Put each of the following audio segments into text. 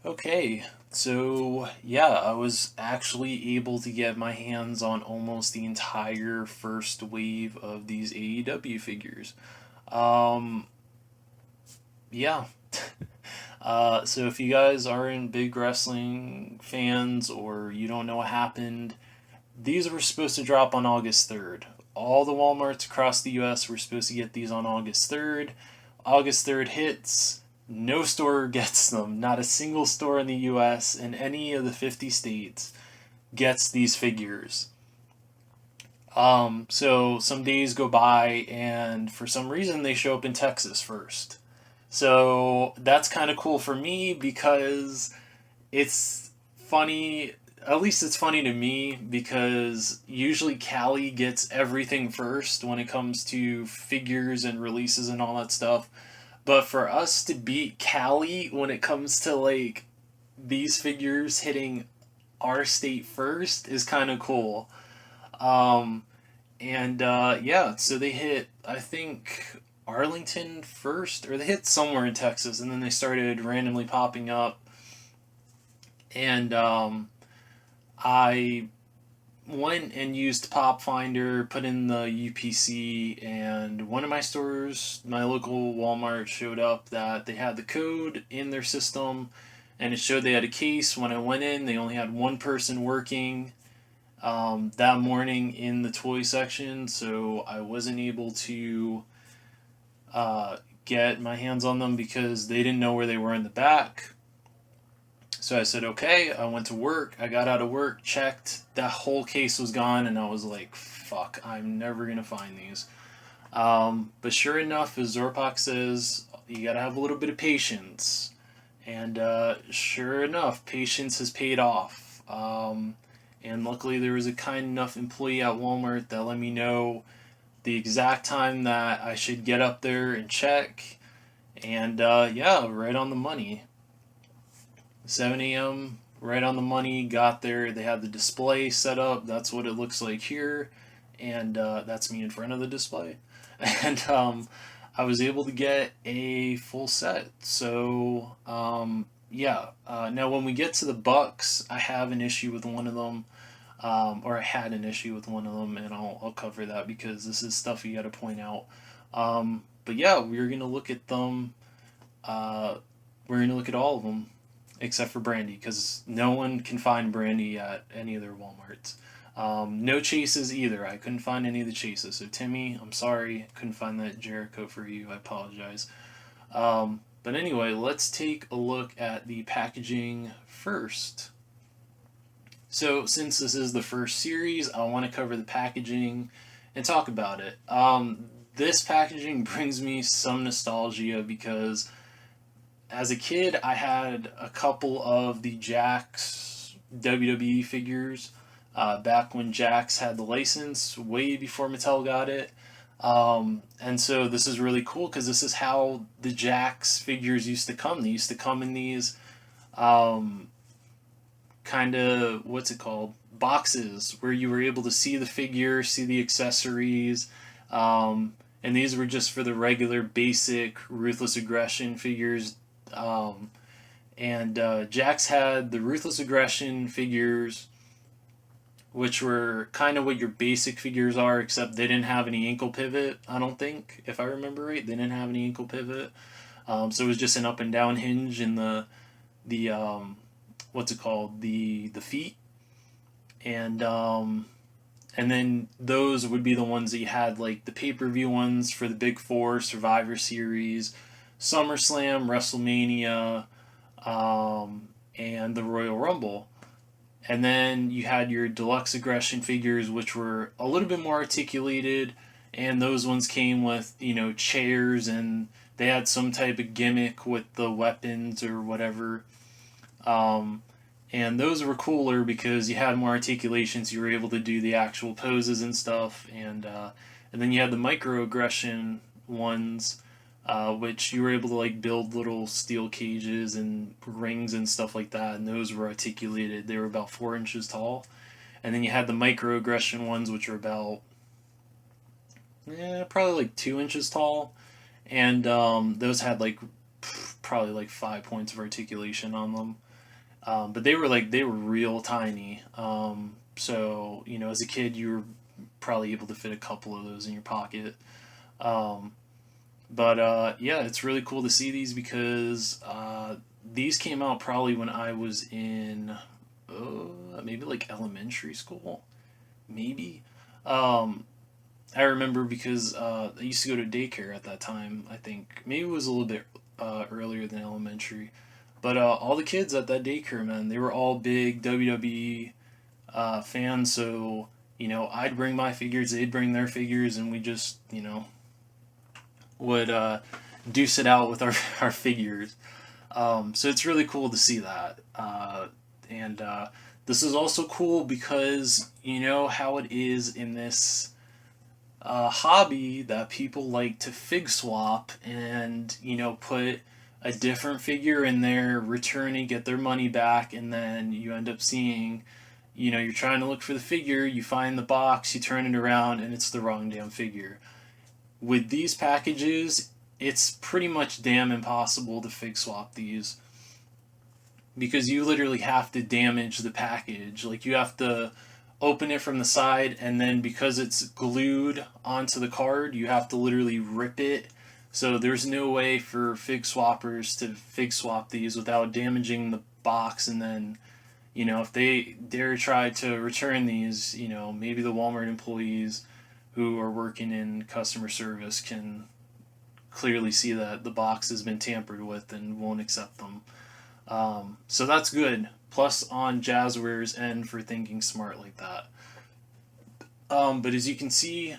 Okay, so yeah, I was actually able to get my hands on almost the entire first wave of these AEW figures. Um, yeah. So if you guys aren't big wrestling fans or you don't know what happened, these were supposed to drop on August 3rd. All the Walmarts across the US were supposed to get these on August 3rd. August 3rd hits, no store gets them. Not a single store in the US in any of the 50 states gets these figures. So some days go by, and for some reason, they show up in Texas first. So that's kind of cool for me because it's funny. At least it's funny to me because usually Cali gets everything first when it comes to figures and releases and all that stuff. But for us to beat Cali when it comes to like these figures hitting our state first is kind of cool. Um, yeah, so they hit, I think, Arlington first, or they hit somewhere in Texas, and then they started randomly popping up. And I went and used Pop Finder, put in the UPC, and one of my stores, my local Walmart, showed up that they had the code in their system, and it showed they had a case. When I went in, they only had one person working that morning in the toy section, so I wasn't able to uh, get my hands on them because they didn't know where they were in the back. So I said, okay. I went to work. I got out of work, checked. That whole case was gone, and I was like, fuck, I'm never going to find these. But sure enough, as Zorpak says, you got to have a little bit of patience. And sure enough, patience has paid off. And luckily, there was a kind enough employee at Walmart that let me know the exact time that I should get up there and check. And yeah, right on the money. 7 a.m., right on the money, got there. They had the display set up. That's what it looks like here. And that's me in front of the display. And I was able to get a full set. So, yeah. Now, when we get to the Bucks, I have an issue with one of them. Or I had an issue with one of them, and I'll cover that because this is stuff you got to point out. But yeah, we're going to look at them. Uh, we're going to look at all of them except for Brandy because no one can find Brandy at any of their Walmarts. No chases either. I couldn't find any of the chases. So Timmy, I'm sorry, I couldn't find that Jericho for you. I apologize. But anyway, let's take a look at the packaging first. So since this is the first series, I want to cover the packaging and talk about it. This packaging brings me some nostalgia because as a kid, I had a couple of the Jax WWE figures back when Jax had the license, way before Mattel got it. And so this is really cool because this is how the Jax figures used to come. They used to come in these um, kind of, what's it called? Boxes where you were able to see the figure, see the accessories. And these were just for the regular basic Ruthless Aggression figures. Um, and Jax had the Ruthless Aggression figures, which were kind of what your basic figures are, except they didn't have any ankle pivot. I don't think, if I remember right, they didn't have any ankle pivot. So it was just an up and down hinge in the what's it called, the feet, and then those would be the ones that you had like the pay per view ones for the Big Four, Survivor Series, SummerSlam, WrestleMania, and the Royal Rumble. And then you had your deluxe aggression figures, which were a little bit more articulated, and those ones came with, chairs, and they had some type of gimmick with the weapons or whatever. Um, and those were cooler because you had more articulations. You were able to do the actual poses and stuff, and then you had the microaggression ones, which you were able to like build little steel cages and rings and stuff like that, and those were articulated. They were about 4 inches tall, and then you had the microaggression ones, which were about probably like 2 inches tall, and those had like probably like 5 points of articulation on them. But they were real tiny. So as a kid, you were probably able to fit a couple of those in your pocket. Um, but yeah, it's really cool to see these because these came out probably when I was in maybe like elementary school, maybe. Um, I remember because I used to go to daycare at that time. I think maybe it was a little bit earlier than elementary. But all the kids at that daycare, man, they were all big WWE fans. So I'd bring my figures, they'd bring their figures, and we just would deuce it out with our our figures. So it's really cool to see that. And this is also cool because you know how it is in this hobby that people like to fig swap and put a different figure in there, return and get their money back, and then you end up seeing, you're trying to look for the figure, you find the box, you turn it around, and it's the wrong damn figure. With these packages, it's pretty much damn impossible to fig swap these because you literally have to damage the package. Like you have to open it from the side, and then because it's glued onto the card, you have to literally rip it. So there's no way for fig swappers to fig swap these without damaging the box. And then if they dare try to return these, maybe the Walmart employees who are working in customer service can clearly see that the box has been tampered with and won't accept them. So that's good. Plus on Jazzwares end for thinking smart like that. But as you can see,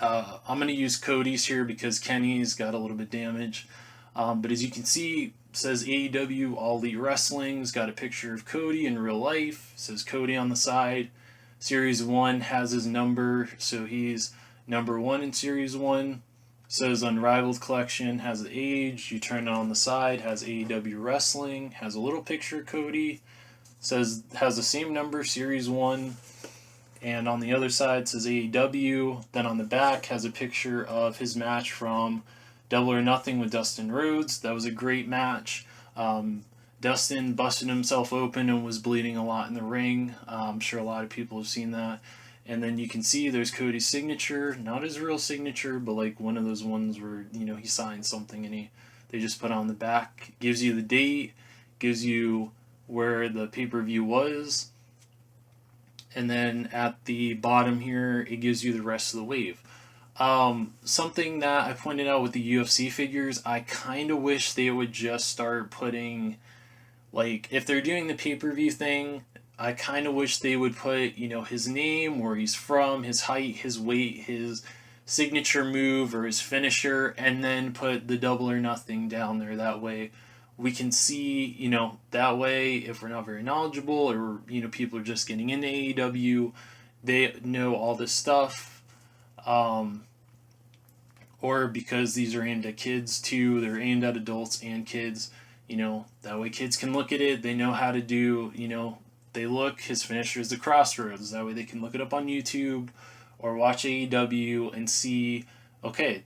I'm going to use Cody's here because Kenny's got a little bit damage. But as you can see, it says AEW All Elite Wrestling's got a picture of Cody in real life. It says Cody on the side. Series 1 has his number, so he's number 1 in Series 1. Says Unrivaled Collection, has the age. You turn it on the side, has AEW Wrestling, has a little picture of Cody. Says has the same number, Series 1. And on the other side says AEW. Then on the back has a picture of his match from Double or Nothing with Dustin Rhodes. That was a great match. Dustin busted himself open and was bleeding a lot in the ring. I'm sure a lot of people have seen that. And then you can see there's Cody's signature, not his real signature, but like one of those ones where he signed something and they just put on the back. Gives you the date, gives you where the pay-per-view was, and then at the bottom here it gives you the rest of the wave. Something that I pointed out with the UFC figures, I kind of wish they would just start putting, like, if they're doing the pay-per-view thing, I kind of wish they would put, his name, where he's from, his height, his weight, his signature move, or his finisher, and then put the Double or Nothing down there. That way we can see, that way if we're not very knowledgeable or, people are just getting into AEW, they know all this stuff. Or because these are aimed at kids too, they're aimed at adults and kids, that way kids can look at it, they know how to do, they look, his finisher is the Crossroads. That way they can look it up on YouTube or watch AEW and see, okay,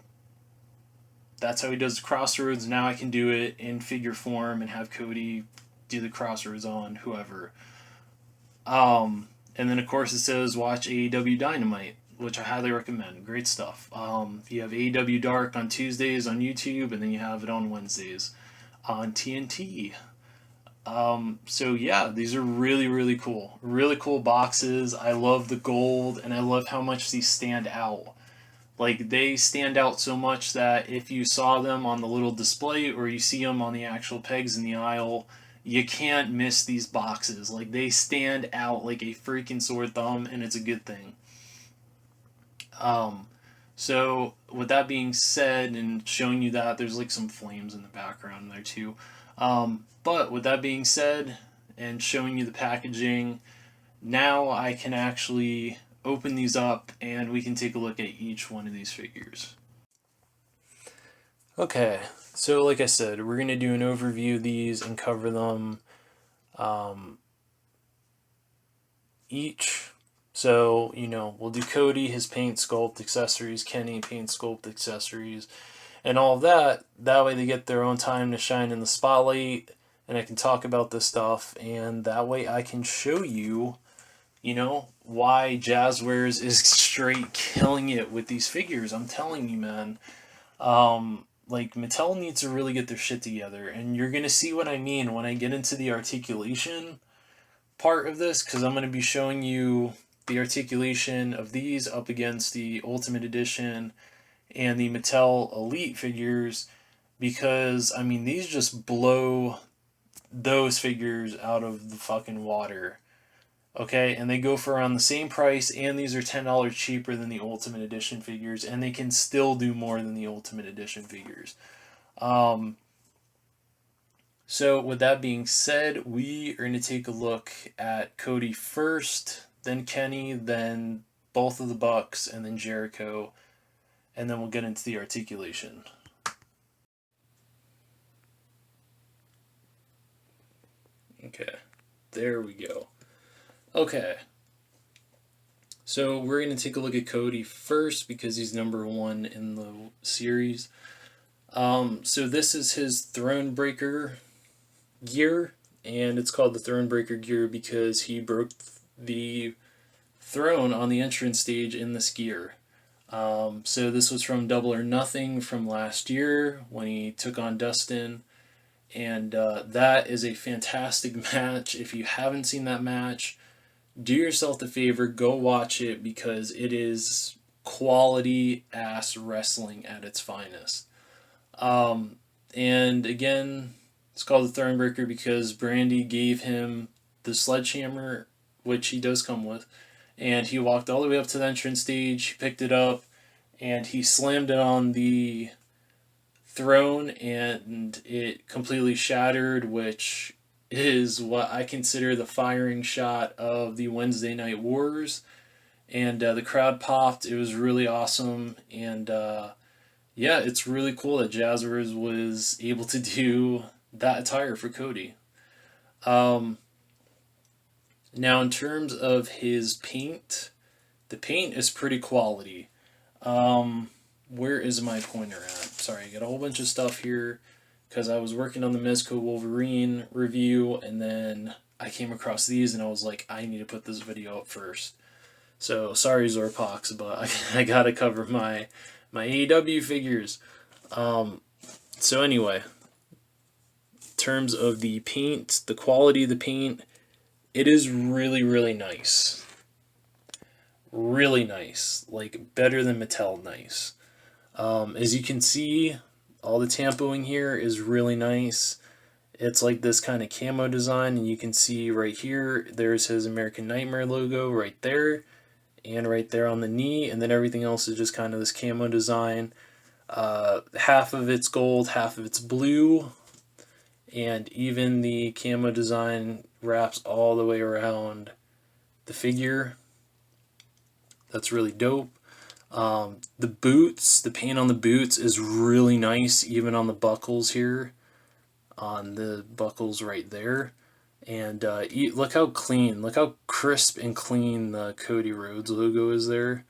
that's how he does the Crossroads. Now I can do it in figure form and have Cody do the Crossroads on whoever. And then, of course, it says watch AEW Dynamite, which I highly recommend. Great stuff. You have AEW Dark on Tuesdays on YouTube, and then you have it on Wednesdays on TNT. So yeah, these are really, really cool. Really cool boxes. I love the gold, and I love how much these stand out. Like, they stand out so much that if you saw them on the little display or you see them on the actual pegs in the aisle, you can't miss these boxes. Like, they stand out like a freaking sore thumb, and it's a good thing. So with that being said, and showing you that, there's like some flames in the background there too. But with that being said, and showing you the packaging, now I can actually open these up and we can take a look at each one of these figures. Okay, so like I said, we're going to do an overview of these and cover them each. So, we'll do Cody, his paint, sculpt, accessories, Kenny, paint, sculpt, accessories, and all of that. That way they get their own time to shine in the spotlight, and I can talk about this stuff, and that way I can show you, why Jazzwares is straight killing it with these figures. I'm telling you, man. Like, Mattel needs to really get their shit together, and you're gonna see what I mean when I get into the articulation part of this, because I'm gonna be showing you the articulation of these up against the Ultimate Edition and the Mattel Elite figures, because, I mean, these just blow those figures out of the fucking water. Okay, and they go for around the same price, and these are $10 cheaper than the Ultimate Edition figures, and they can still do more than the Ultimate Edition figures. So with that being said, we are going to take a look at Cody first, then Kenny, then both of the Bucks, and then Jericho, and then we'll get into the articulation. Okay, there we go. Okay, so we're going to take a look at Cody first because he's number 1 in the series. So this is his Thronebreaker gear, and it's called the Thronebreaker gear because he broke the throne on the entrance stage in this gear. So this was from Double or Nothing from last year when he took on Dustin, and that is a fantastic match. If you haven't seen that match, do yourself the favor, go watch it, because it is quality ass wrestling at its finest. And again, it's called the Thronebreaker because Brandy gave him the sledgehammer, which he does come with, and he walked all the way up to the entrance stage, he picked it up, and he slammed it on the throne, and it completely shattered, which is what I consider the firing shot of the Wednesday Night Wars. And the crowd popped. It was really awesome, and yeah, it's really cool that Jazzwares was able to do that attire for Cody. Now, in terms of his paint, the paint is pretty quality. Where is my pointer at? Sorry, I got a whole bunch of stuff here because I was working on the Mezco Wolverine review, and then I came across these, and I was like, I need to put this video up first. So, sorry, Zorpox, but I gotta cover my AEW figures. So anyway, in terms of the paint, the quality of the paint, it is really, really nice. Really nice. Like, better than Mattel nice. As you can see, all the tampoing here is really nice. It's like this kind of camo design, and you can see right here, there's his American Nightmare logo right there, and right there on the knee, and then everything else is just kind of this camo design. Half of it's gold, half of it's blue, and even the camo design wraps all the way around the figure. That's really dope. The boots, the paint on the boots is really nice, even on the buckles here, on the buckles right there. And look how clean, look how crisp and clean the Cody Rhodes logo is there.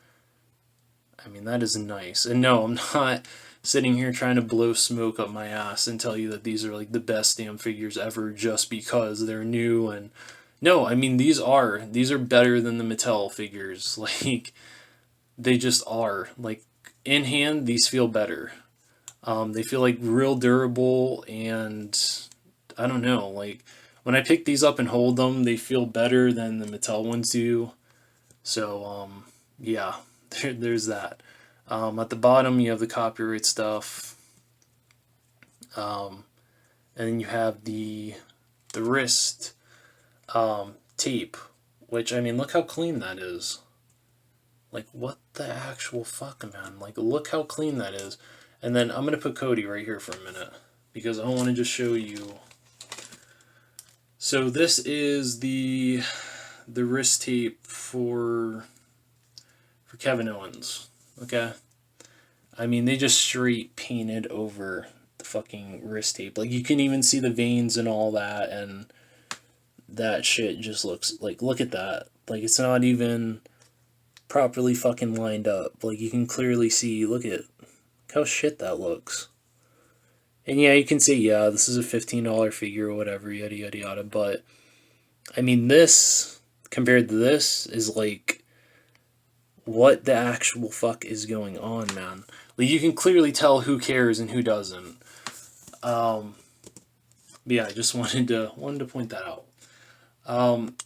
I mean, that is nice. And no, I'm not sitting here trying to blow smoke up my ass and tell you that these are like the best damn figures ever just because they're new. And no, I mean, these are better than the Mattel figures. Like, they just are. Like, in hand, these feel better. They feel like real durable, and I don't know, like, when I pick these up and hold them, they feel better than the Mattel ones do. So, yeah, there's that. At the bottom, you have the copyright stuff. And then you have the wrist tape, which, I mean, look how clean that is. Like, what the actual fuck, man? Like, look how clean that is. And then I'm going to put Cody right here for a minute, because I want to just show you. So this is the wrist tape for Kevin Owens, okay? I mean, they just straight painted over the fucking wrist tape. Like, you can even see the veins and all that, and that shit just looks, like, look at that. Like, it's not even properly fucking lined up. Like, you can clearly see, look at how shit that looks. And yeah, you can say, yeah, this is a $15 figure or whatever, yada yada yada. But I mean, this compared to this is like, what the actual fuck is going on, man? Like, you can clearly tell who cares and who doesn't. But yeah, I just wanted to point that out.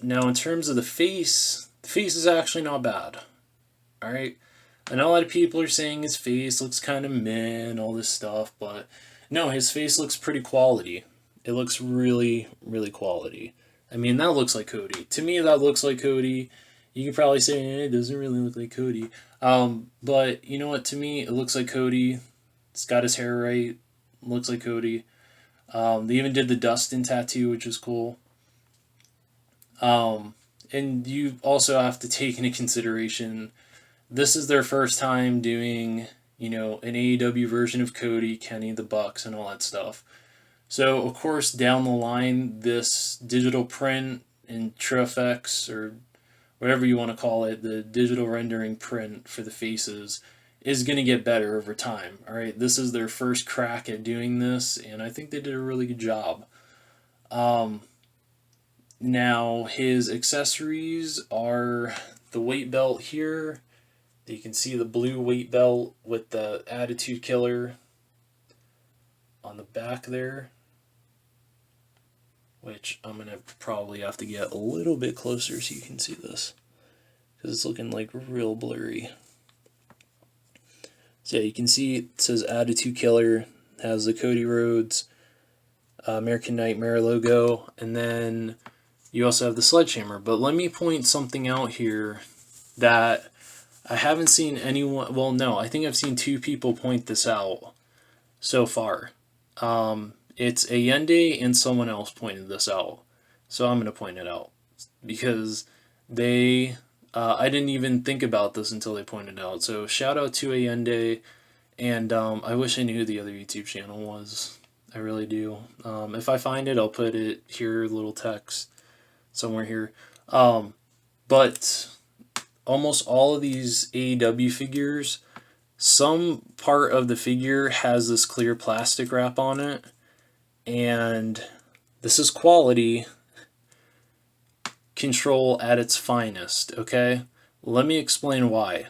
Now, in terms of the face is actually not bad. All right, I know a lot of people are saying his face looks kind of meh and all this stuff, but no, his face looks pretty quality. It looks really, really quality. I mean, that looks like Cody. To me, that looks like Cody. You could probably say it doesn't really look like Cody. But you know what? To me, it looks like Cody. It's got his hair right. Looks like Cody. They even did the Dustin tattoo, which is cool. And you also have to take into consideration this is their first time doing, an AEW version of Cody, Kenny, the Bucks, and all that stuff. So, of course, down the line, this digital print in TrueFX, or whatever you want to call it, the digital rendering print for the faces, is going to get better over time. All right, this is their first crack at doing this, and I think they did a really good job. Now, his accessories are the weight belt here. You can see the blue weight belt with the Attitude Killer on the back there, which I'm going to probably have to get a little bit closer so you can see this, because it's looking like real blurry. So yeah, you can see it says Attitude Killer, has the Cody Rhodes American Nightmare logo, and then you also have the Sledgehammer. But let me point something out here that I haven't seen anyone, well, no, I think I've seen two people point this out so far. It's Allende and someone else pointed this out. So I'm going to point it out because I didn't even think about this until they pointed it out. So shout out to Allende, and I wish I knew who the other YouTube channel was. I really do. If I find it, I'll put it here, little text somewhere here. But almost all of these AEW figures, some part of the figure has this clear plastic wrap on it, and this is quality control at its finest, okay? Let me explain why.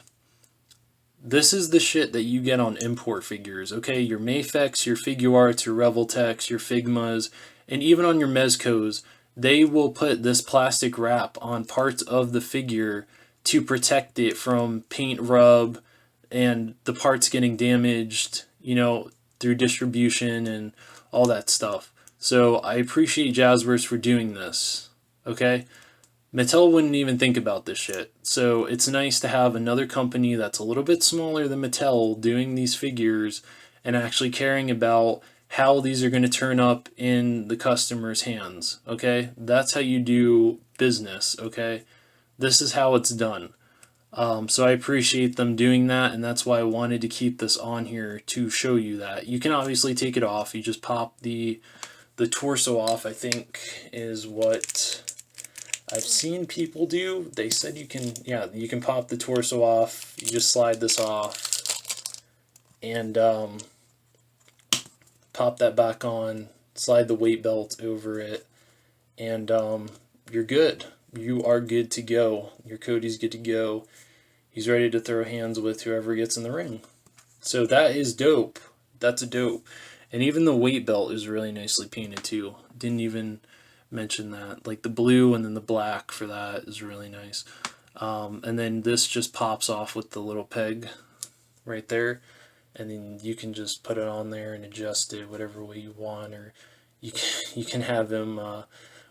This is the shit that you get on import figures, okay? Your Mafex, your Figuarts, your Revoltex, your Figmas, and even on your Mezcos, they will put this plastic wrap on parts of the figure to protect it from paint rub and the parts getting damaged, through distribution and all that stuff. So I appreciate Jazzwares for doing this, okay? Mattel wouldn't even think about this shit. So it's nice to have another company that's a little bit smaller than Mattel doing these figures and actually caring about how these are going to turn up in the customer's hands, okay? That's how you do business, okay? This is how it's done. So I appreciate them doing that, and that's why I wanted to keep this on here to show you that. You can obviously take it off. You just pop the torso off, I think, is what I've seen people do. They said you can pop the torso off. You just slide this off and pop that back on, slide the weight belt over it, and you're good. You are good to go. Your Cody's good to go. He's ready to throw hands with whoever gets in the ring. So that is dope. That's a dope. And even the weight belt is really nicely painted too. Didn't even mention that. Like the blue and then the black for that is really nice. And then this just pops off with the little peg right there. And then you can just put it on there and adjust it whatever way you want. Or you can have him,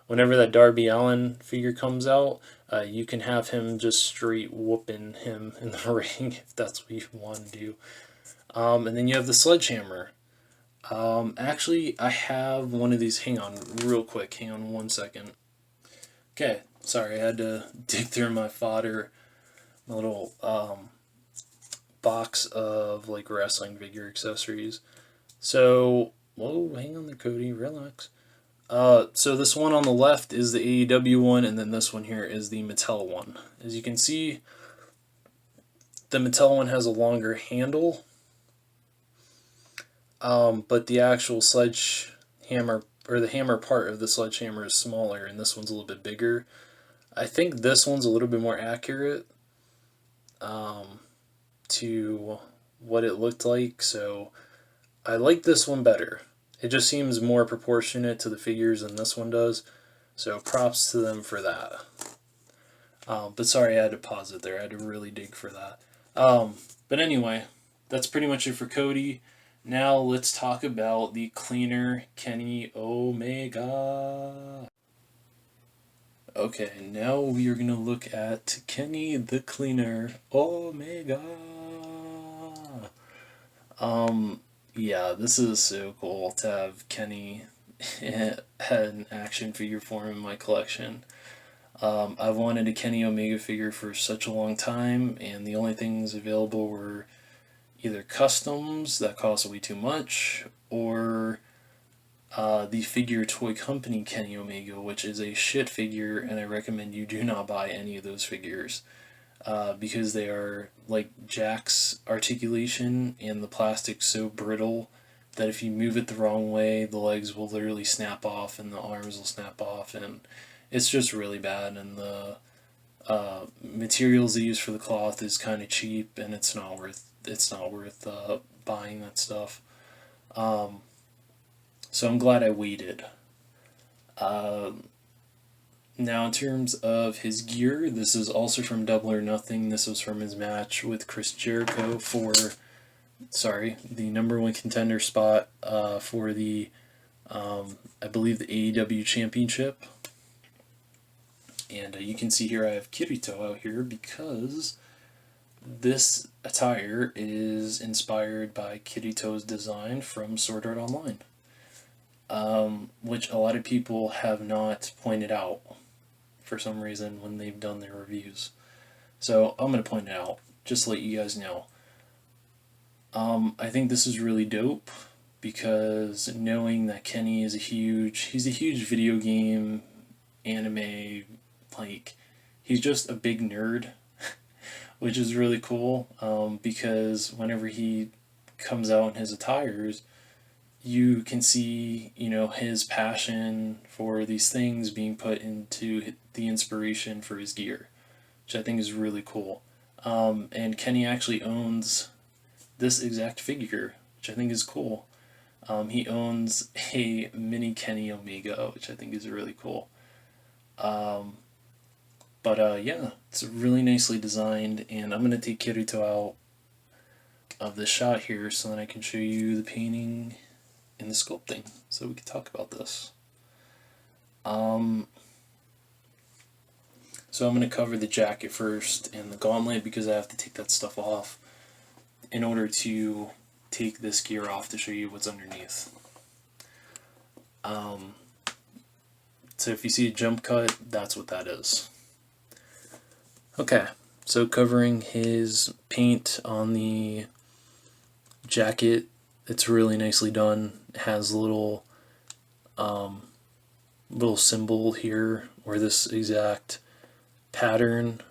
whenever that Darby Allin figure comes out, you can have him just straight whooping him in the ring if that's what you want to do. And then you have the Sledgehammer. Actually, I have one of these. Hang on real quick. Hang on 1 second. Okay, sorry, I had to dig through my fodder, my little box of like wrestling figure accessories. So, whoa, hang on there, Cody, relax. So this one on the left is the AEW one, and then this one here is the Mattel one. As you can see, the Mattel one has a longer handle. But the actual sledgehammer, or the hammer part of the sledgehammer, is smaller, and this one's a little bit bigger. I think this one's a little bit more accurate um, to what it looked like, so I like this one better. It just seems more proportionate to the figures than this one does, so props to them for that. But sorry, I had to pause it there. I had to really dig for that. But anyway, that's pretty much it for Cody. Now let's talk about the cleaner Kenny Omega. Okay, now we are gonna look at Kenny the Cleaner Omega. Yeah, this is so cool to have Kenny had an action figure form in my collection. I've wanted a Kenny Omega figure for such a long time, and the only things available were either customs that cost way too much, or the Figure Toy Company Kenny Omega, which is a shit figure, and I recommend you do not buy any of those figures. Because they are like Jack's articulation, and the plastic's so brittle that if you move it the wrong way, the legs will literally snap off and the arms will snap off, and it's just really bad. And the materials they use for the cloth is kind of cheap, and it's not worth buying that stuff. Um, so I'm glad I waited. Uh, Now, in terms of his gear, this is also from Double or Nothing. This was from his match with Chris Jericho for, the number one contender spot for the, I believe, the AEW Championship. And you can see here I have Kirito out here because this attire is inspired by Kirito's design from Sword Art Online, which a lot of people have not pointed out for some reason when they've done their reviews. So I'm going to point it out, just to let you guys know. I think this is really dope because knowing that Kenny is he's a huge video game, anime, like, he's just a big nerd, which is really cool, because whenever he comes out in his attires, you can see, his passion for these things being put into the inspiration for his gear, which I think is really cool. And Kenny actually owns this exact figure, which I think is cool. He owns a mini Kenny Omega, which I think is really cool. Um, but yeah, it's really nicely designed, and I'm going to take Kirito out of this shot here so that I can show you the painting and the sculpting, so we can talk about this. Um, so I'm going to cover the jacket first and the gauntlet because I have to take that stuff off in order to take this gear off to show you what's underneath. Um, so if you see a jump cut, that's what that is. Okay, so covering his paint on the jacket, it's really nicely done. It has a little symbol here where this exact pattern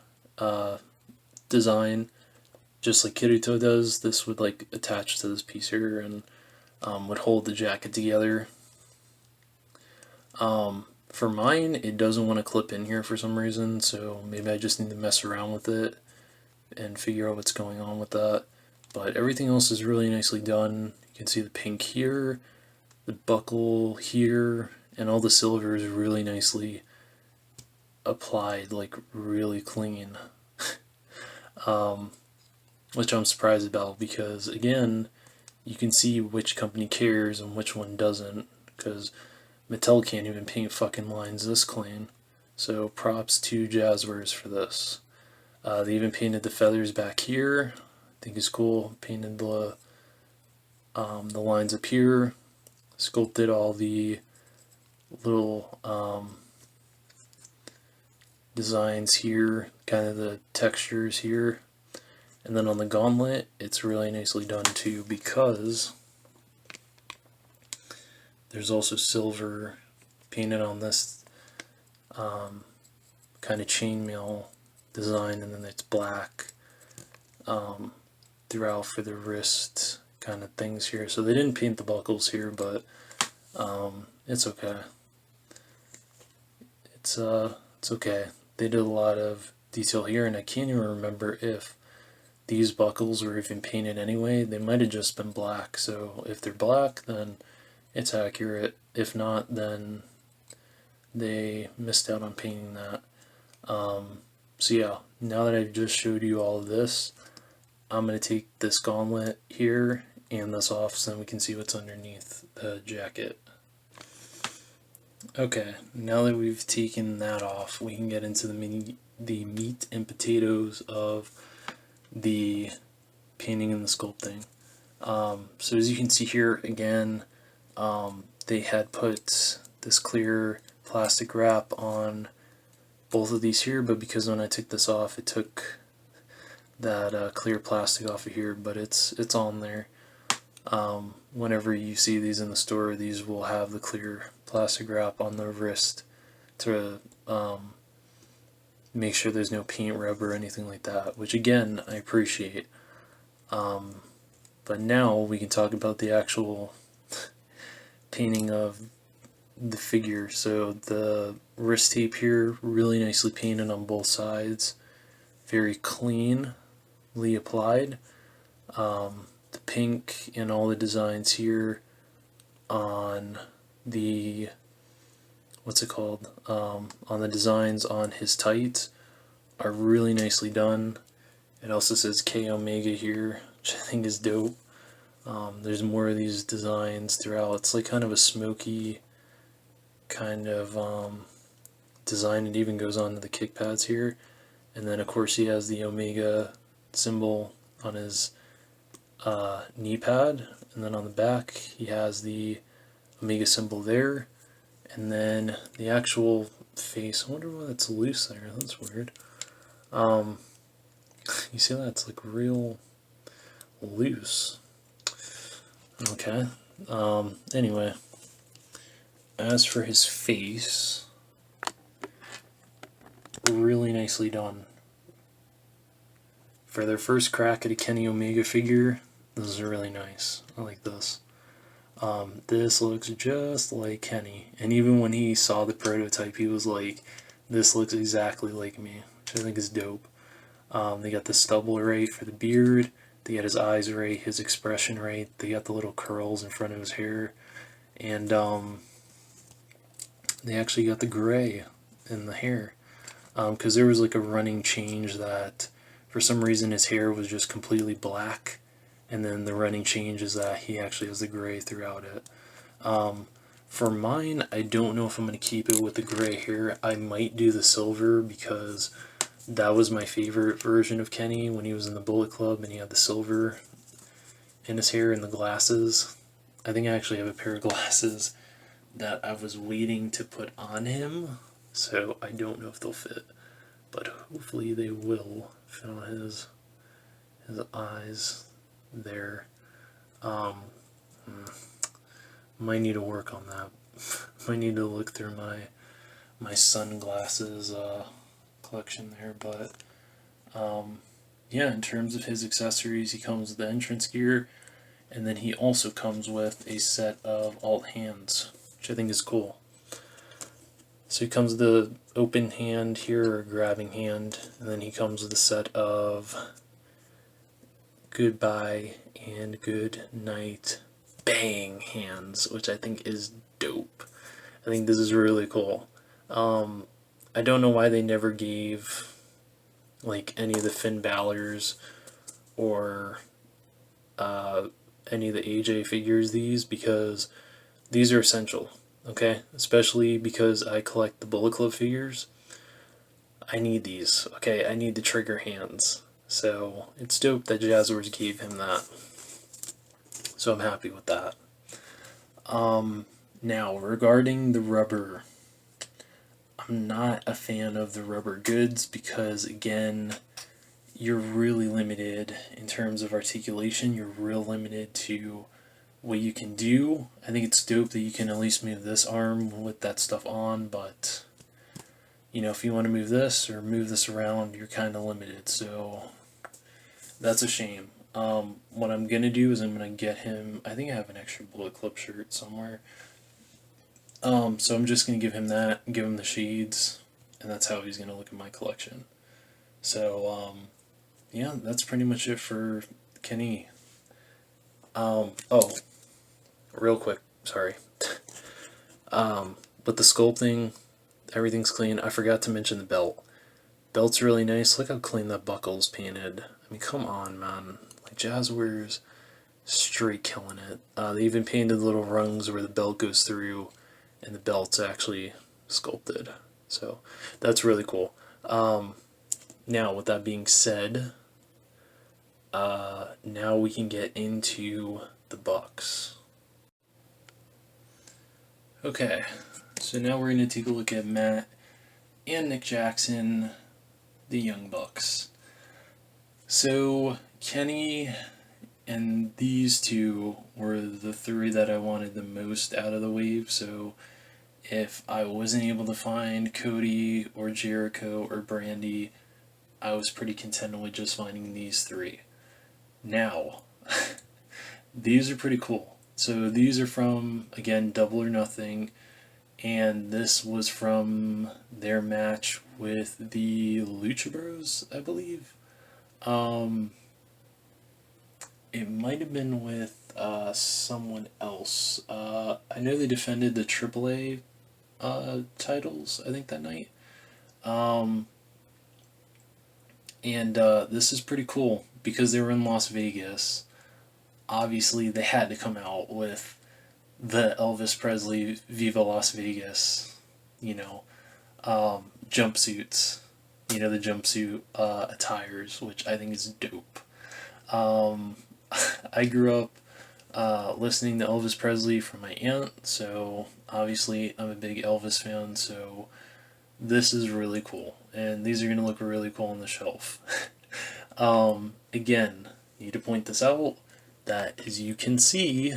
design, just like Kirito does, this would like attach to this piece here and would hold the jacket together. For mine, it doesn't want to clip in here for some reason, so maybe I just need to mess around with it and figure out what's going on with that. But everything else is really nicely done. You can see the pink here, the buckle here, and all the silver is really nicely applied, like really clean. Which I'm surprised about because, again, you can see which company cares and which one doesn't, because Mattel can't even paint fucking lines this clean. So props to Jazzwares for this. They even painted the feathers back here. I think it's cool. Painted the lines up here. Sculpted all the little designs here, kind of the textures here. And then on the gauntlet, it's really nicely done too because there's also silver painted on this kind of chainmail design, and then it's black throughout for the wrist kind of things here. So they didn't paint the buckles here, but it's okay. It's okay. They did a lot of detail here, and I can't even remember if these buckles were even painted anyway. They might have just been black, so if they're black, then it's accurate. If not, then they missed out on painting that. So yeah, now that I've just showed you all of this, I'm going to take this gauntlet here and this off so then we can see what's underneath the jacket. Okay, now that we've taken that off, we can get into the meat and potatoes of the painting and the sculpting. So as you can see here, again, they had put this clear plastic wrap on both of these here, but because when I took this off, it took that clear plastic off of here, but it's on there. Whenever you see these in the store, these will have the clear plastic wrap on the wrist to make sure there's no paint rub or anything like that, which again, I appreciate. But now we can talk about the actual painting of the figure. So the wrist tape here, really nicely painted on both sides, very cleanly applied. The pink and all the designs here on the, what's it called, on the designs on his tights are really nicely done. It also says K Omega here, which I think is dope. There's more of these designs throughout. It's like kind of a smoky kind of design. It even goes on to the kick pads here, and then of course he has the Omega symbol on his knee pad, and then on the back he has the Omega symbol there, and then the actual face. I wonder why that's loose there. That's weird. You see that? It's like real loose. Okay. Anyway, as for his face, really nicely done. For their first crack at a Kenny Omega figure, this is really nice. I like this. This looks just like Kenny, and even when he saw the prototype, he was like, this looks exactly like me, which I think is dope. They got the stubble right for the beard, they got his eyes right, his expression right, they got the little curls in front of his hair, and they actually got the gray in the hair, because there was like a running change that for some reason his hair was just completely black, and then the running change is that he actually has the gray throughout it. For mine, I don't know if I'm going to keep it with the gray hair. I might do the silver because that was my favorite version of Kenny when he was in the Bullet Club and he had the silver in his hair and the glasses. I think I actually have a pair of glasses that I was waiting to put on him, so I don't know if they'll fit, but hopefully they will fit on his eyes there. Might need to work on that. Might need to look through my sunglasses collection there, but yeah, in terms of his accessories, he comes with the entrance gear, and then he also comes with a set of alt hands, which I think is cool. So he comes with the open hand here, or grabbing hand, and then he comes with a set of goodbye and good night bang hands, which I think is dope. I think this is really cool. I don't know why they never gave like any of the Finn Balor's or any of the AJ figures these, because these are essential, okay? Especially because I collect the Bullet Club figures. I need these, okay? I need the trigger hands. So it's dope that Jazzwares gave him that. So I'm happy with that. Now, regarding the rubber, I'm not a fan of the rubber goods because, again, you're really limited in terms of articulation. You're real limited to what you can do. I think it's dope that you can at least move this arm with that stuff on, but, you know, if you want to move this or move this around, you're kind of limited. So that's a shame. What I'm gonna do is I'm gonna get him. I think I have an extra Bullet Club shirt somewhere. So I'm just gonna give him that, give him the shades, and that's how he's gonna look in my collection. So yeah, that's pretty much it for Kenny. Oh, real quick, sorry. But the sculpting, everything's clean. I forgot to mention the belt. Belt's really nice. Look how clean that buckle's painted. I mean, come on, man. Like Jazzwares, straight killing it. They even painted little rungs where the belt goes through, and the belt's actually sculpted. So that's really cool. Now, with that being said, now we can get into the Bucks. Okay, so now we're going to take a look at Matt and Nick Jackson, the Young Bucks. So, Kenny and these two were the three that I wanted the most out of the wave, so if I wasn't able to find Cody or Jericho or Brandy, I was pretty content with just finding these three. Now, these are pretty cool. So these are from, again, Double or Nothing, and this was from their match with the Lucha Bros, I believe. It might have been with someone else. I know they defended the AAA titles, I think, that night. And this is pretty cool because they were in Las Vegas. Obviously, they had to come out with the Elvis Presley Viva Las Vegas, jumpsuits, the jumpsuit attires, which I think is dope. I grew up listening to Elvis Presley from my aunt, so obviously I'm a big Elvis fan, so this is really cool. And these are going to look really cool on the shelf. Again, need to point this out, that as you can see,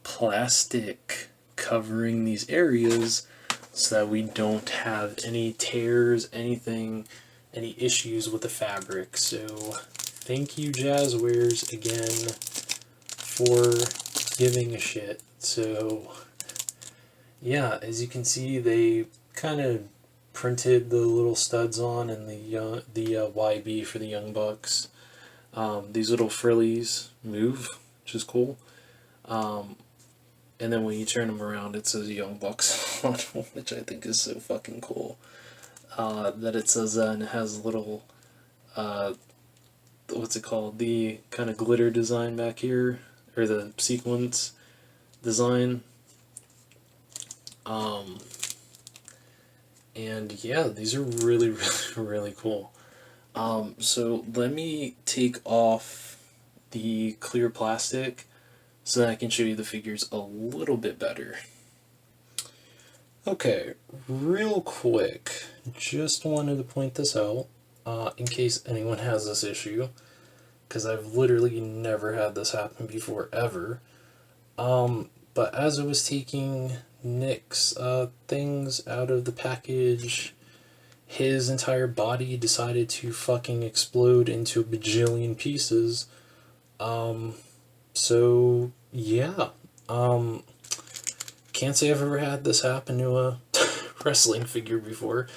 plastic covering these areas so that we don't have any tears, anything, any issues with the fabric. So thank you, Jazzwares, again for giving a shit. So yeah, as you can see, they kind of printed the little studs on and the YB for the Young Bucks. These little frillies move, which is cool. And then when you turn them around, it says Young Bucks on them, which I think is so fucking cool. That it says that, and it has a little, what's it called? The kind of glitter design back here, or the sequence design. And yeah, these are really, really, really cool. So let me take off the clear plastic so that I can show you the figures a little bit better. Okay, real quick, just wanted to point this out in case anyone has this issue, because I've literally never had this happen before, ever. But as I was taking Nick's things out of the package, his entire body decided to fucking explode into a bajillion pieces. So yeah, can't say I've ever had this happen to a wrestling figure before.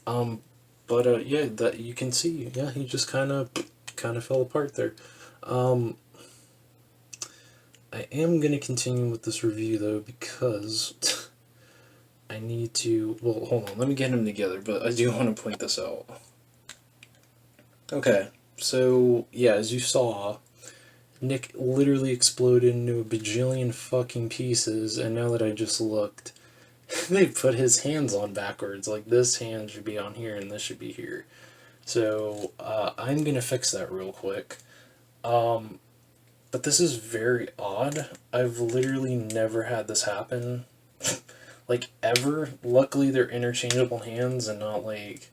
But yeah, that you can see, yeah, he just kind of fell apart there. I am gonna continue with this review though, because I need to, well, hold on, let me get them together, but I do want to point this out. Okay, so yeah, as you saw, Nick literally exploded into a bajillion fucking pieces, and now that I just looked, they put his hands on backwards. Like, this hand should be on here, and this should be here. So, I'm gonna fix that real quick. But this is very odd. I've literally never had this happen. Like, ever. Luckily, they're interchangeable hands and not, like,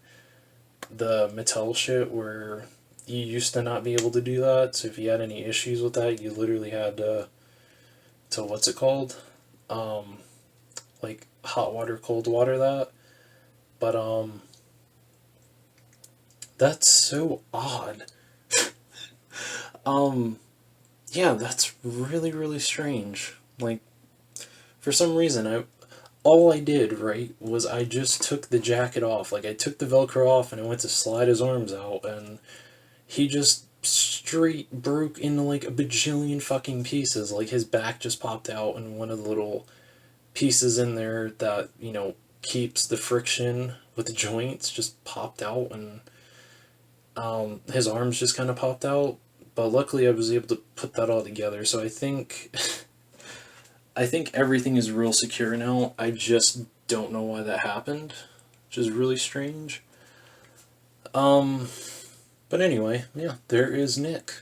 the Mattel shit where you used to not be able to do that. So if you had any issues with that, you literally had to what's it called? Like, hot water, cold water that. But, that's so odd. Yeah, that's really, really strange. Like, for some reason, all I did, right, was I just took the jacket off. Like, I took the Velcro off and I went to slide his arms out, and he just straight broke into like a bajillion fucking pieces. Like, his back just popped out, and one of the little pieces in there that, keeps the friction with the joints just popped out, and his arms just kind of popped out. But luckily, I was able to put that all together. So I think, I think everything is real secure now. I just don't know why that happened, which is really strange. Um, but anyway, yeah, there is Nick.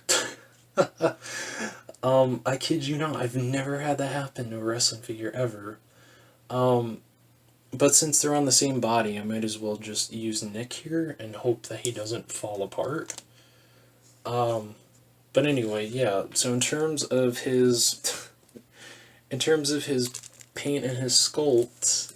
I kid you not, I've never had that happen to a wrestling figure ever. Um, but since they're on the same body, I might as well just use Nick here and hope that he doesn't fall apart. Um, but anyway, yeah. So in terms of his paint and his sculpt,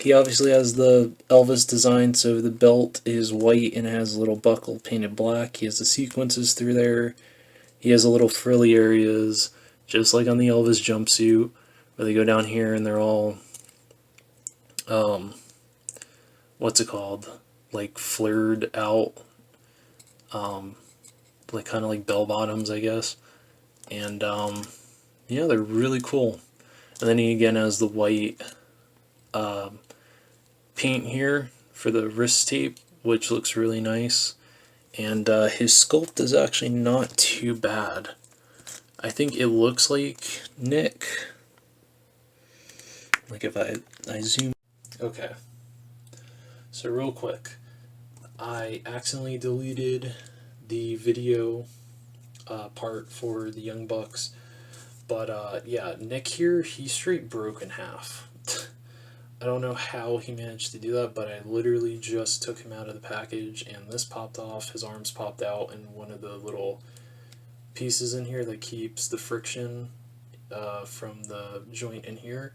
he obviously has the Elvis design. So the belt is white and has a little buckle painted black. He has the sequences through there. He has a little frilly areas, just like on the Elvis jumpsuit, where they go down here and they're all, um, what's it called? Like flared out, um, like kind of like bell bottoms, I guess. And yeah, they're really cool. And then he again has the white um, paint here for the wrist tape, which looks really nice. And his sculpt is actually not too bad. I think it looks like Nick. Like if I zoom. Okay. So real quick, I accidentally deleted the video part for the Young Bucks. But yeah, Nick here, he straight broke in half. I don't know how he managed to do that, but I literally just took him out of the package and this popped off, his arms popped out, and one of the little pieces in here that keeps the friction from the joint in here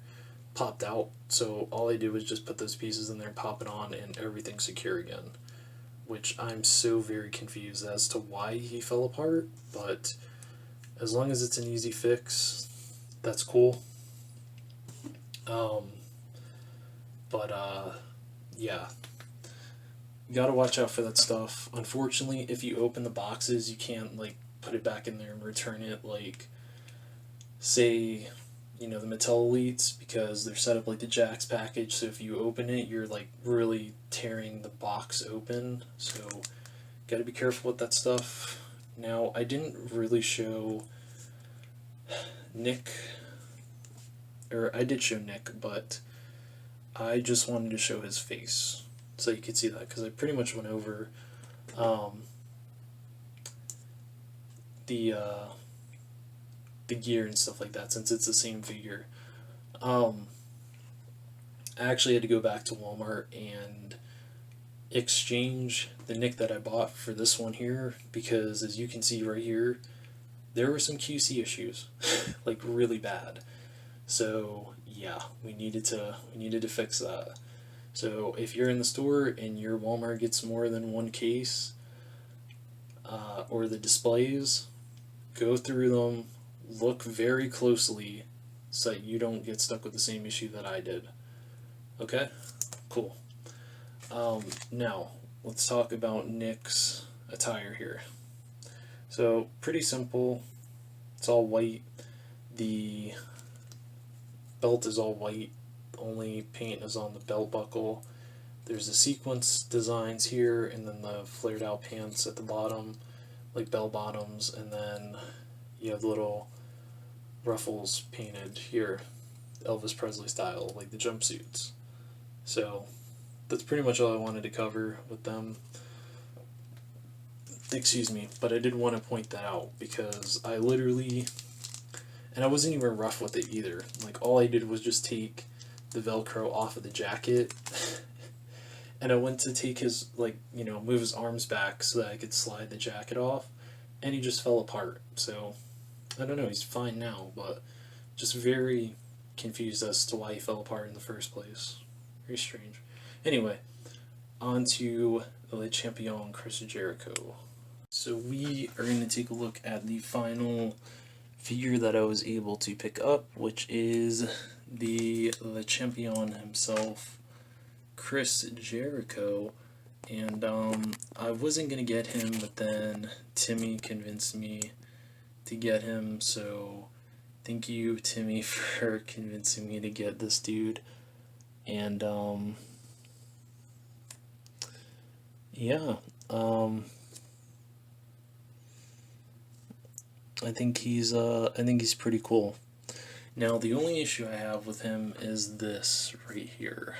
popped out. So all I did was just put those pieces in there, pop it on, and everything's secure again. Which I'm so very confused as to why he fell apart, but as long as it's an easy fix, that's cool. Um, but yeah, you gotta watch out for that stuff. Unfortunately, if you open the boxes, you can't like put it back in there and return it like, say, the Mattel Elites, because they're set up like the Jax package. So if you open it, you're like really tearing the box open. So gotta be careful with that stuff. Now, I didn't really show Nick, or I did show Nick, but I just wanted to show his face so you could see that, because I pretty much went over um, the the gear and stuff like that, since it's the same figure. Um, I actually had to go back to Walmart and exchange the Nick that I bought for this one here, because as you can see right here, there were some QC issues, like really bad. So yeah, we needed to fix that. So if you're in the store and your Walmart gets more than one case, or the displays, go through them, look very closely, so that you don't get stuck with the same issue that I did. Okay, cool. Now let's talk about Nick's attire here. So pretty simple. It's all white. The belt is all white. The only paint is on the belt buckle. There's the sequence designs here, and then the flared out pants at the bottom, like bell bottoms, and then you have little ruffles painted here, Elvis Presley style, like the jumpsuits. So that's pretty much all I wanted to cover with them. Excuse me, but I did want to point that out, because I literally, and I wasn't even rough with it either. Like, all I did was just take the Velcro off of the jacket, and I went to take his, like, move his arms back so that I could slide the jacket off, and he just fell apart. So, I don't know, he's fine now, but just very confused as to why he fell apart in the first place. Very strange. Anyway, on to Le Champion Chris Jericho. So we are going to take a look at the final figure that I was able to pick up, which is the champion himself, Chris Jericho. And I wasn't going to get him, but then Timmy convinced me to get him, so thank you, Timmy, for convincing me to get this dude. And yeah, I think he's pretty cool. Now the only issue I have with him is this right here.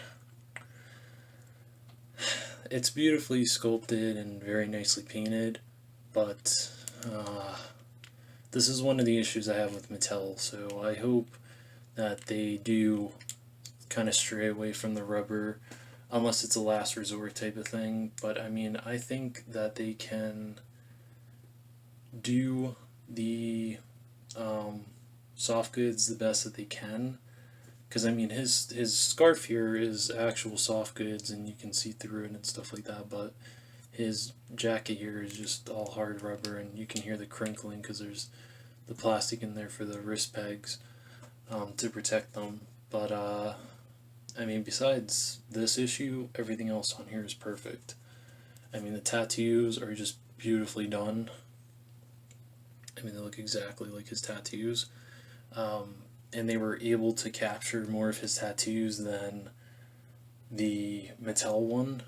It's beautifully sculpted and very nicely painted, but this is one of the issues I have with Mattel, so I hope that they do kind of stray away from the rubber, unless it's a last resort type of thing. But I mean, I think that they can do the soft goods the best that they can, because I mean his scarf here is actual soft goods and you can see through it and stuff like that, but his jacket here is just all hard rubber and you can hear the crinkling because there's the plastic in there for the wrist pegs to protect them. But I mean, besides this issue, everything else on here is perfect. I mean, the tattoos are just beautifully done. I mean, they look exactly like his tattoos. And they were able to capture more of his tattoos than the Mattel one.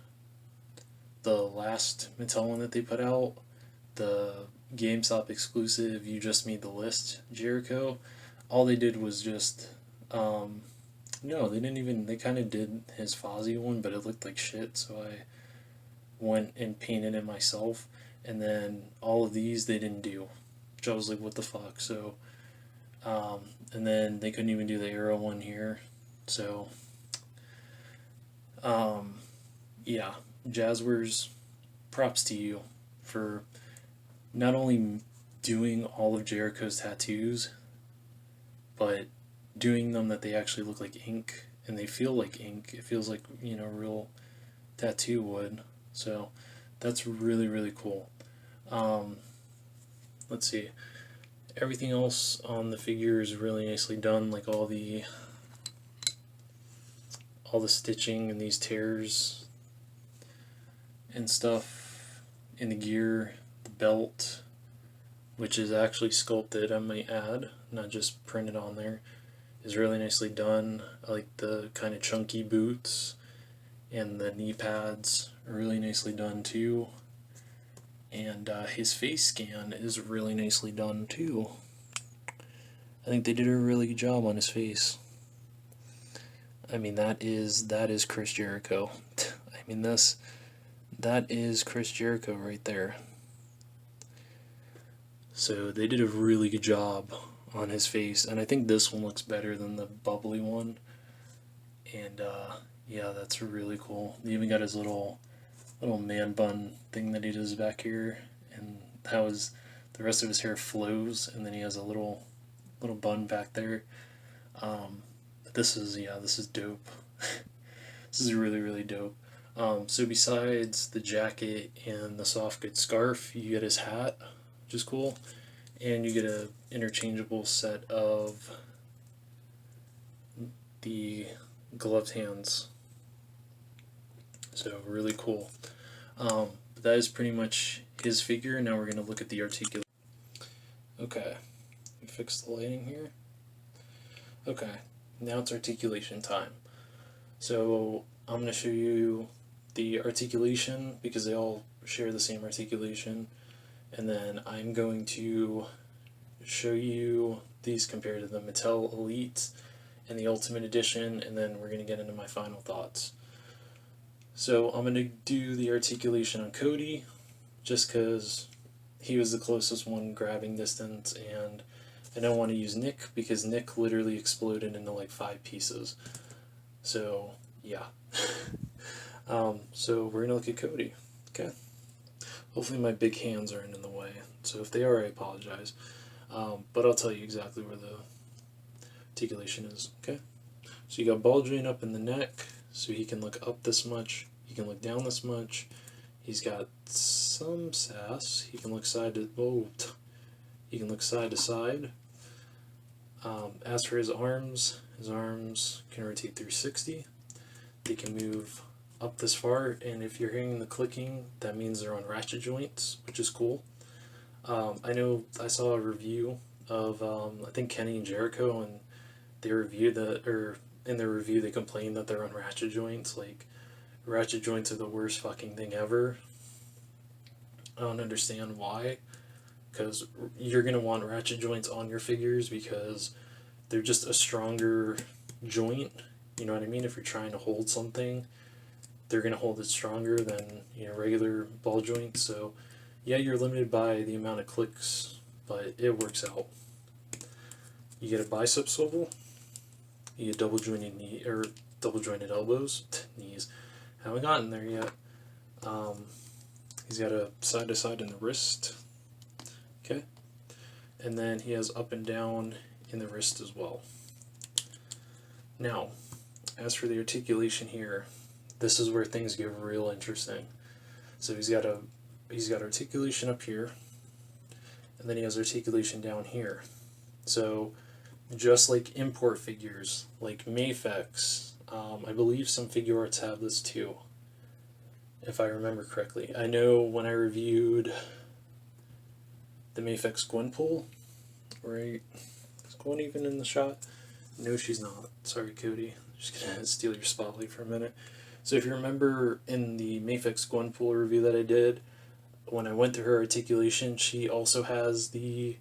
The last Mattel one that they put out, the GameStop exclusive You Just Made the List Jericho, all they did was just no, they didn't even, they kind of did his Fozzy one, but it looked like shit, so I went and painted it myself. And then all of these they didn't do, which I was like, what the fuck. So and then they couldn't even do the Arrow one here, so yeah, Jazzwares, props to you for not only doing all of Jericho's tattoos, but doing them that they actually look like ink and they feel like ink. It feels like, you know, real tattoo would. So that's really, really cool. Let's see. Everything else on the figure is really nicely done, like all the stitching and these tears and stuff in the gear, the belt, which is actually sculpted, I might add, not just printed on there, is really nicely done. I like the kind of chunky boots, and the knee pads are really nicely done too. And his face scan is really nicely done too. I think they did a really good job on his face. I mean, that is Chris Jericho. I mean, that is Chris Jericho right there. So they did a really good job on his face, and I think this one looks better than the bubbly one. And yeah, that's really cool. They even got his little man bun thing that he does back here, and how the rest of his hair flows, and then he has a little bun back there. But this is dope. This is really, really dope. So besides the jacket and the soft good scarf, you get his hat, which is cool, and you get a interchangeable set of the gloved hands. So really cool. But that is pretty much his figure. Now we're going to look at the articulation. Okay, fix the lighting here. Okay, now it's articulation time. So I'm going to show you the articulation because they all share the same articulation, and then I'm going to show you these compared to the Mattel Elite and the Ultimate Edition, and then we're going to get into my final thoughts. So I'm going to do the articulation on Cody, just because he was the closest one grabbing distance, and I don't want to use Nick because Nick literally exploded into like 5 pieces. So yeah. So we're going to look at Cody. Okay. Hopefully my big hands aren't in the way. So if they are, I apologize. But I'll tell you exactly where the articulation is. Okay. So you got ball joint up in the neck, so he can look up this much, he can look down this much, He's got some sass. He can look side to he can look side to side. As for his arms can rotate 360. They can move up this far, and if you're hearing the clicking, that means they're on ratchet joints, which is cool. I know I saw a review of I think Kenny and Jericho, and they reviewed that, or in their review they complained that they're on ratchet joints. Like, ratchet joints are the worst fucking thing ever. I don't understand why, because you're gonna want ratchet joints on your figures because they're just a stronger joint. You know what I mean? If you're trying to hold something, they're gonna hold it stronger than, you know, regular ball joints. So yeah, you're limited by the amount of clicks, but it works out. You get a bicep swivel. You get double jointed knee or double jointed elbows, knees. Haven't gotten there yet. He's got a side to side in the wrist. Okay, and then he has up and down in the wrist as well. Now, as for the articulation here, this is where things get real interesting. So he's got articulation up here, and then he has articulation down here. So just like import figures, like Mafex, I believe some figure arts have this too, if I remember correctly. I know when I reviewed the Mafex Gwenpool, right? Is Gwen even in the shot? No, she's not. Sorry, Cody. Just gonna steal your spotlight for a minute. So if you remember in the Mafex Gwenpool review that I did, when I went through her articulation, she also has the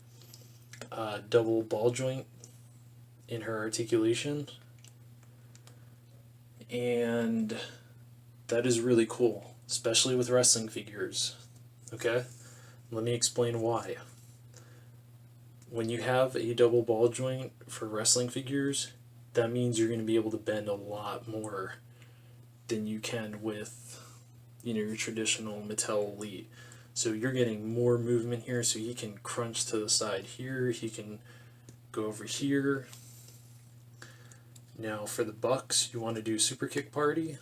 double ball joint in her articulation, and that is really cool, especially with wrestling figures. Okay, let me explain why. When you have a double ball joint for wrestling figures, that means you're going to be able to bend a lot more than you can with, you know, your traditional Mattel Elite. So you're getting more movement here, so he can crunch to the side here, he can go over here. Now for the Bucks, you want to do Super Kick Party,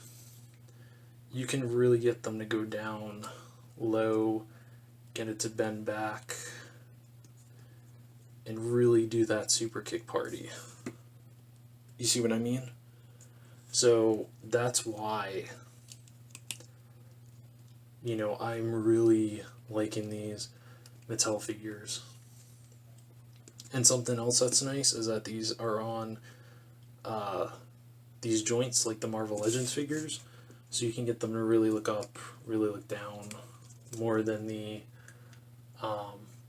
you can really get them to go down low, get it to bend back, and really do that Super Kick Party. You see what I mean? So that's why, you know, I'm really liking these Mattel figures. And something else that's nice is that these are on these joints like the Marvel Legends figures, so you can get them to really look up, really look down, more than the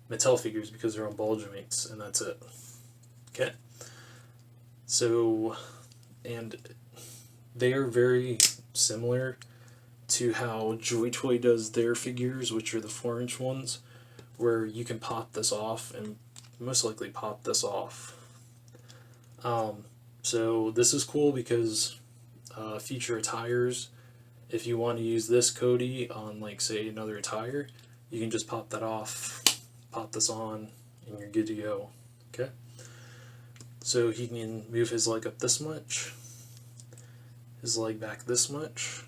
Mattel figures, because they're on ball joints and that's it. Okay? So, and they are very similar to how Joy Toy does their figures, which are the 4-inch ones, where you can pop this off and most likely pop this off. So this is cool because future attires, if you want to use this Cody on, like, say, another attire, you can just pop that off, pop this on, and you're good to go. Okay? So he can move his leg up this much, his leg back this much.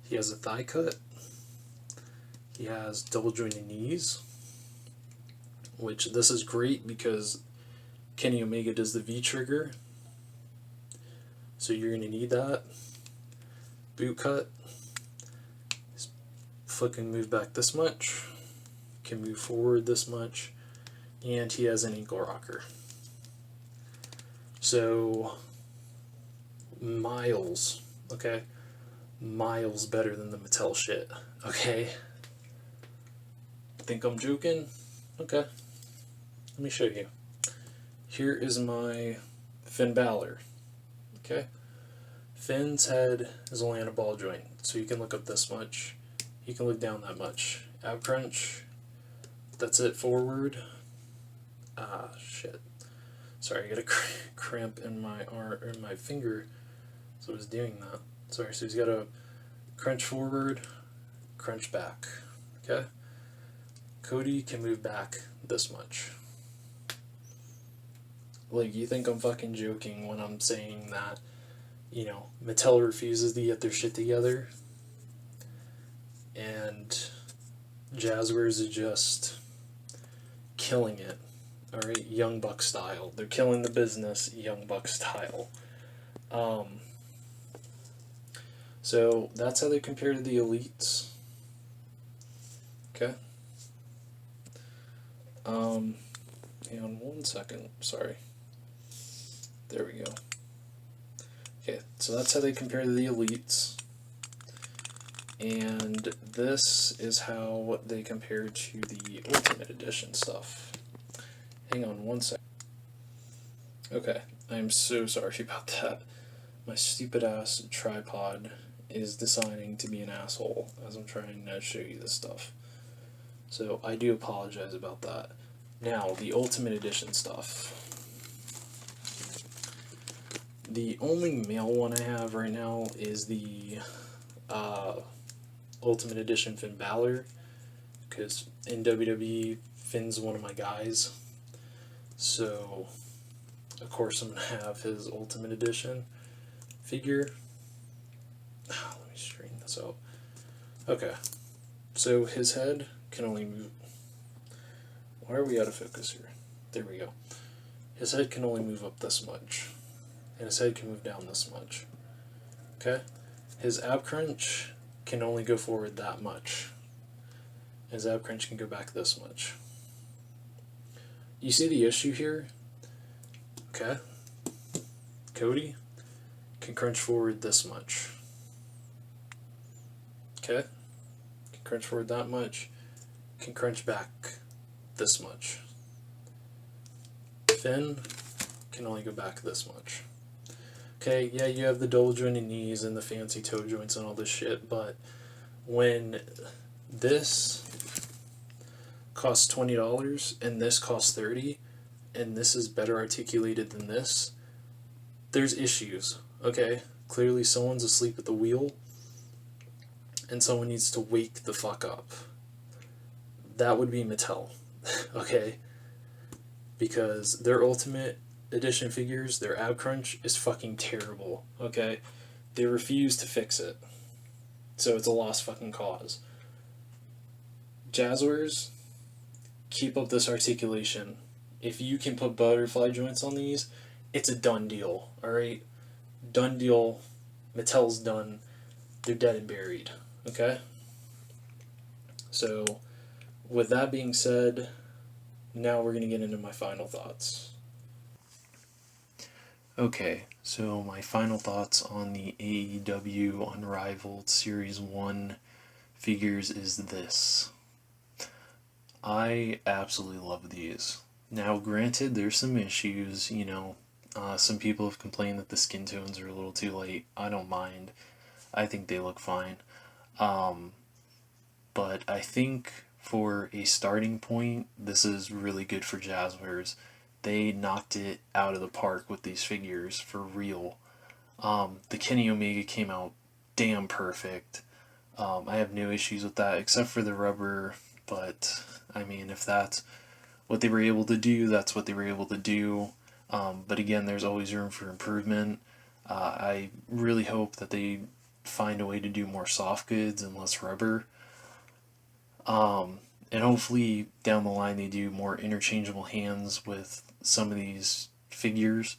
He has a thigh cut. He has double jointed knees, which this is great because Kenny Omega does the V trigger, so you're going to need that. Boot cut. His foot can move back this much, can move forward this much, and he has an ankle rocker. So, miles, okay? Miles better than the Mattel shit, okay? Think I'm joking? Okay. Let me show you. Here is my Finn Balor. Okay? Finn's head is only on a ball joint, so you can look up this much. You can look down that much. Ab crunch. That's it. Forward. Ah, shit. Sorry, I got a cramp in my arm, or in my finger, so I was doing that. Sorry, so he's got a crunch forward, crunch back. Okay? Cody can move back this much. Like, you think I'm fucking joking when I'm saying that, you know, Mattel refuses to get their shit together? and Jazzwares is just killing it. Alright, Young Buck style. They're killing the business, Young Buck style. So that's how they compare to the elites. Okay. Hang on 1 second. Sorry. There we go. Okay, so that's how they compare to the elites. And this is how they compare to the Ultimate Edition stuff. Hang on 1 second. Okay, I'm so sorry about that. My stupid ass tripod is deciding to be an asshole as I'm trying to show you this stuff. So I do apologize about that. Now, the Ultimate Edition stuff. The only male one I have right now is the Ultimate Edition Finn Balor, because in WWE, Finn's one of my guys. So, of course, I'm going to have his Ultimate Edition figure. Let me straighten this out. Okay, so his head can only move. Why are we out of focus here? There we go. His head can only move up this much, and his head can move down this much. Okay? His ab crunch can only go forward that much. His ab crunch can go back this much. You see the issue here? Okay? Cody can crunch forward this much. Okay? Can crunch forward that much. Can crunch back this much. Finn can only go back this much. Okay, yeah, you have the double jointed knees and the fancy toe joints and all this shit, but when this costs $20 and this costs $30 and this is better articulated than this, there's issues, okay? Clearly someone's asleep at the wheel and someone needs to wake the fuck up. That would be Mattel, okay? Because their Ultimate Edition figures, their ab crunch is fucking terrible, okay? They refuse to fix it. So it's a lost fucking cause. Jazzwares, keep up this articulation. If you can put butterfly joints on these, it's a done deal, alright? Done deal. Mattel's done. They're dead and buried, okay? So, with that being said, now we're going to get into my final thoughts. Okay, so my final thoughts on the AEW Unrivaled Series 1 figures is this. I absolutely love these. Now, granted, there's some issues, you know. Some people have complained that the skin tones are a little too light. I don't mind. I think they look fine. But I think for a starting point, this is really good for Jazzwares. They knocked it out of the park with these figures, for real. The Kenny Omega came out damn perfect. I have no issues with that, except for the rubber, but, I mean, if that's what they were able to do, that's what they were able to do. But again, there's always room for improvement. I really hope that they find a way to do more soft goods and less rubber. And hopefully down the line they do more interchangeable hands with some of these figures.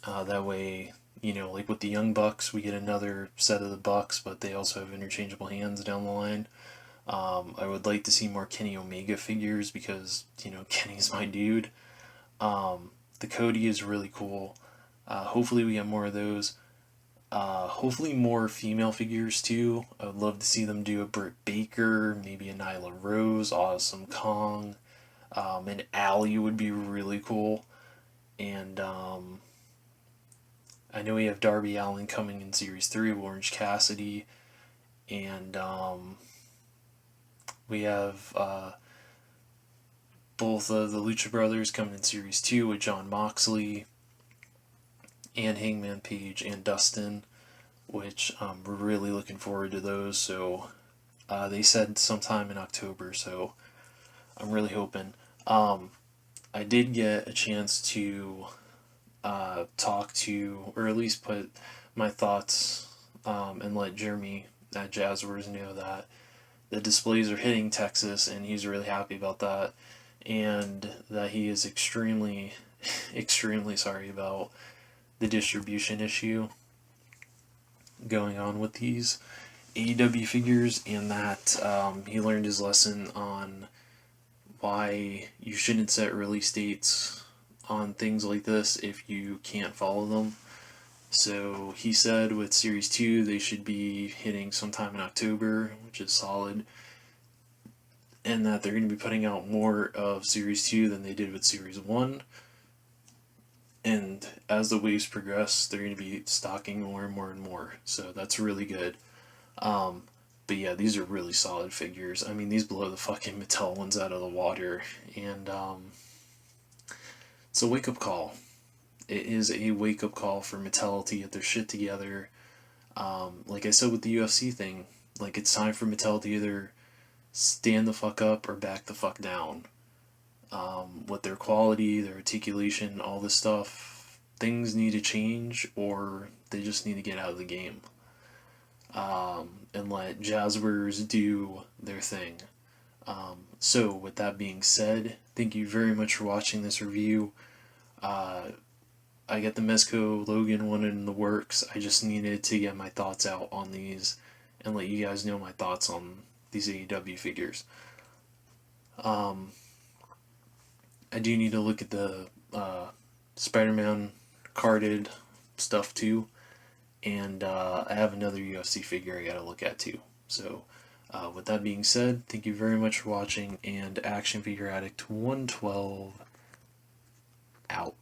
That way, you know, like with the Young Bucks, we get another set of the Bucks, but they also have interchangeable hands down the line. I would like to see more Kenny Omega figures because, you know, Kenny's my dude. The Cody is really cool. Hopefully we get more of those. Hopefully more female figures too. I would love to see them do a Britt Baker, maybe a Nyla Rose, Awesome Kong. An Allie would be really cool. And I know we have Darby Allin coming in Series 3 of Orange Cassidy. And we have both of the Lucha Brothers coming in Series 2 with Jon Moxley and Hangman Page and Dustin, which we're really looking forward to those. So they said sometime in October, so I'm really hoping. I did get a chance to talk to, or at least put my thoughts and let Jeremy at Jazzwares know that the displays are hitting Texas, and he's really happy about that, and that he is extremely, extremely sorry about the distribution issue going on with these AEW figures, and that he learned his lesson on why you shouldn't set release dates on things like this if you can't follow them. So he said with Series 2 they should be hitting sometime in October, which is solid, and that they're going to be putting out more of Series 2 than they did with Series 1. And as the waves progress, they're going to be stocking more and more and more. So that's really good. But yeah, these are really solid figures. I mean, these blow the fucking Mattel ones out of the water. And it's a wake-up call. It is a wake-up call for Mattel to get their shit together. Like I said with the UFC thing, like, it's time for Mattel to either stand the fuck up or back the fuck down. With their quality, their articulation, all this stuff, things need to change, or they just need to get out of the game. And let Jazzwares do their thing. So, with that being said, thank you very much for watching this review. I got the Mezco Logan one in the works. I just needed to get my thoughts out on these and let you guys know my thoughts on these AEW figures. I do need to look at the Spider-Man carded stuff too, and I have another UFC figure I gotta look at too. So, with that being said, thank you very much for watching, and Action Figure Addict 112 out.